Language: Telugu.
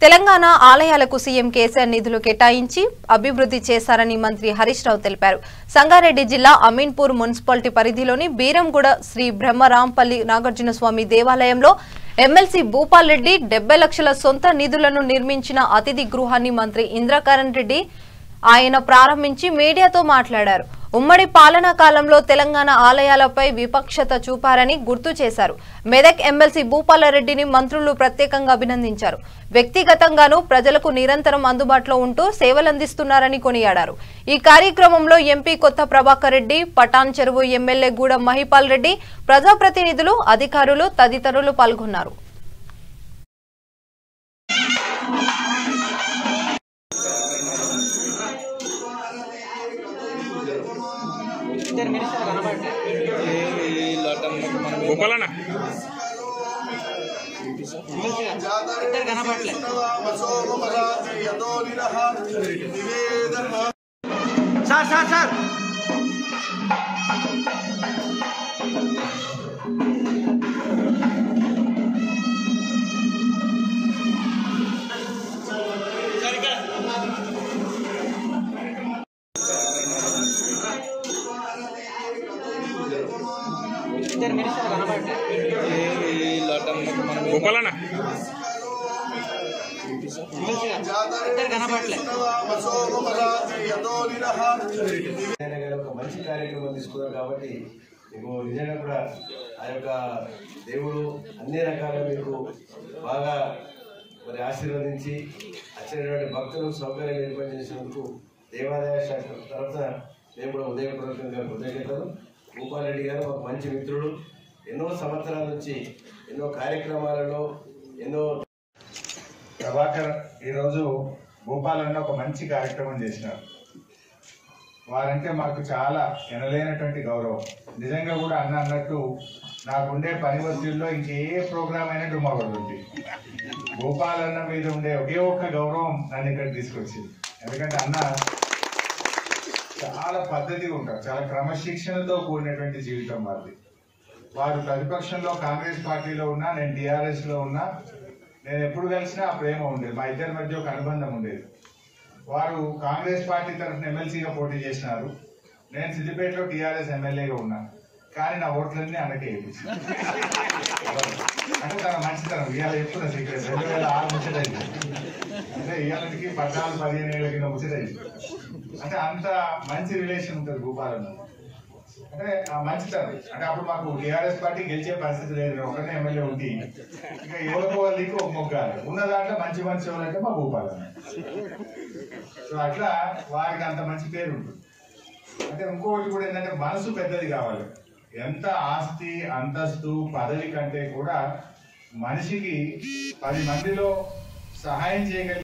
తెలంగాణ ఆలయాలకు సీఎం కేసీఆర్ నిధులు కేటాయించి అభివృద్ధి చేశారని మంత్రి హరీష్ రావు తెలిపారు. సంగారెడ్డి జిల్లా అమీన్పూర్ మున్సిపాలిటీ పరిధిలోని బీరంగూడ శ్రీ బ్రహ్మరాంపల్లి నాగార్జునస్వామి దేవాలయంలో ఎమ్మెల్సీ భూపాల్ రెడ్డి 70 లక్షల సొంత నిధులను నిర్మించిన అతిథి గృహాన్ని మంత్రి ఇంద్రకరణ్ రెడ్డి ఆయన ప్రారంభించి మీడియాతో మాట్లాడారు. ఉమ్మడి పాలనా కాలంలో తెలంగాణ ఆలయాలపై విపక్షత చూపారని గుర్తు చేశారు. మెదక్ ఎమ్మెల్సీ భూపాల్ రెడ్డిని మంత్రులు ప్రత్యేకంగా అభినందించారు. వ్యక్తిగతంగానూ ప్రజలకు నిరంతరం అందుబాటులో ఉంటూ సేవలందిస్తున్నారని కొనియాడారు. ఈ కార్యక్రమంలో ఎంపీ కొత్త ప్రభాకర్ రెడ్డి, పటాన్ చెరువు ఎమ్మెల్యే గూడెం మహిపాల్ రెడ్డి, ప్రజాప్రతినిధులు, అధికారులు తదితరులు పాల్గొన్నారు. సార్ మంచి కార్యక్రమం తీసుకున్నారు కాబట్టి మీకు నిజంగా కూడా ఆ యొక్క దేవుడు అన్ని రకాలుగా మీకు బాగా మరి ఆశీర్వదించి వచ్చినటువంటి భక్తులకు సౌకర్యం ఏర్పాటు చేసినందుకు దేవాలయ శాఖ తరఫున మేము కూడా ఉదయపూర్వకంగా కృతజ్ఞతలు. భూపాల్ రెడ్డి గారు ఒక మంచి మిత్రుడు, ఎన్నో సంవత్సరాల నుంచి ఎన్నో కార్యక్రమాలలో ఎన్నో. ప్రభాకర్ ఈరోజు భూపాలన్న ఒక మంచి కార్యక్రమం చేసినారు. వారంటే మాకు చాలా ఎనలేనటువంటి గౌరవం. నిజంగా కూడా అన్నట్టు నాకుండే పని ఒత్తిడిలో ఇంకే ప్రోగ్రామ్ అయినా డుమ్మగొడుతుంది. భూపాలన్న మీద ఉండే ఒకే ఒక్క గౌరవం నన్ను ఇక్కడ తీసుకొచ్చింది. ఎందుకంటే అన్న చాలా పద్ధతిగా ఉంటారు, చాలా క్రమశిక్షణతో కూడినటువంటి జీవితం వారిది. వారు ప్రతిపక్షంలో కాంగ్రెస్ పార్టీలో ఉన్నా, నేను టీఆర్ఎస్ లో ఉన్నా, నేను ఎప్పుడు కలిసినా ఆ ప్రేమ ఉండేది, మా ఇద్దరి మధ్య ఒక అనుబంధం ఉండేది. వారు కాంగ్రెస్ పార్టీ తరఫున ఎమ్మెల్సీగా పోటీ చేసినారు, నేను సిద్దిపేటలో టీఆర్ఎస్ ఎమ్మెల్యేగా ఉన్నా. కానీ నా ఓట్లన్నీ అన్నకే వేయించాను. అంటే తన మంచితనం ఇవాళ చెప్తున్నా సీక్రెట్. 2006 ముచ్చటైంది, అంటే ఇవాళకి 14-15 ఏళ్ళ కింద ముచ్చటైంది. అంటే అంత మంచి రిలేషన్ ఉంటుంది భూపాలన్న. అంటే ఆ మంచితనం, అంటే అప్పుడు మాకు టీఆర్ఎస్ పార్టీ గెలిచే పరిస్థితి లేదు, ఒకనే ఎమ్మెల్యే ఉండి ఇంకా ఎవరికో వాళ్ళకి ఒక మొగ్గాలి ఉన్న దాంట్లో మంచి ఎవరంటే మా భూపాలన్న. సో అట్లా వారికి అంత మంచి పేరు ఉంటుంది. అంటే ఇంకొకటి కూడా ఏంటంటే మనసు పెద్దది కావాలి. ఎంత ఆస్తి, అంతస్తు, పదవి కంటే కూడా మనిషికి 10 మందిలో సహాయం చేయగలిగే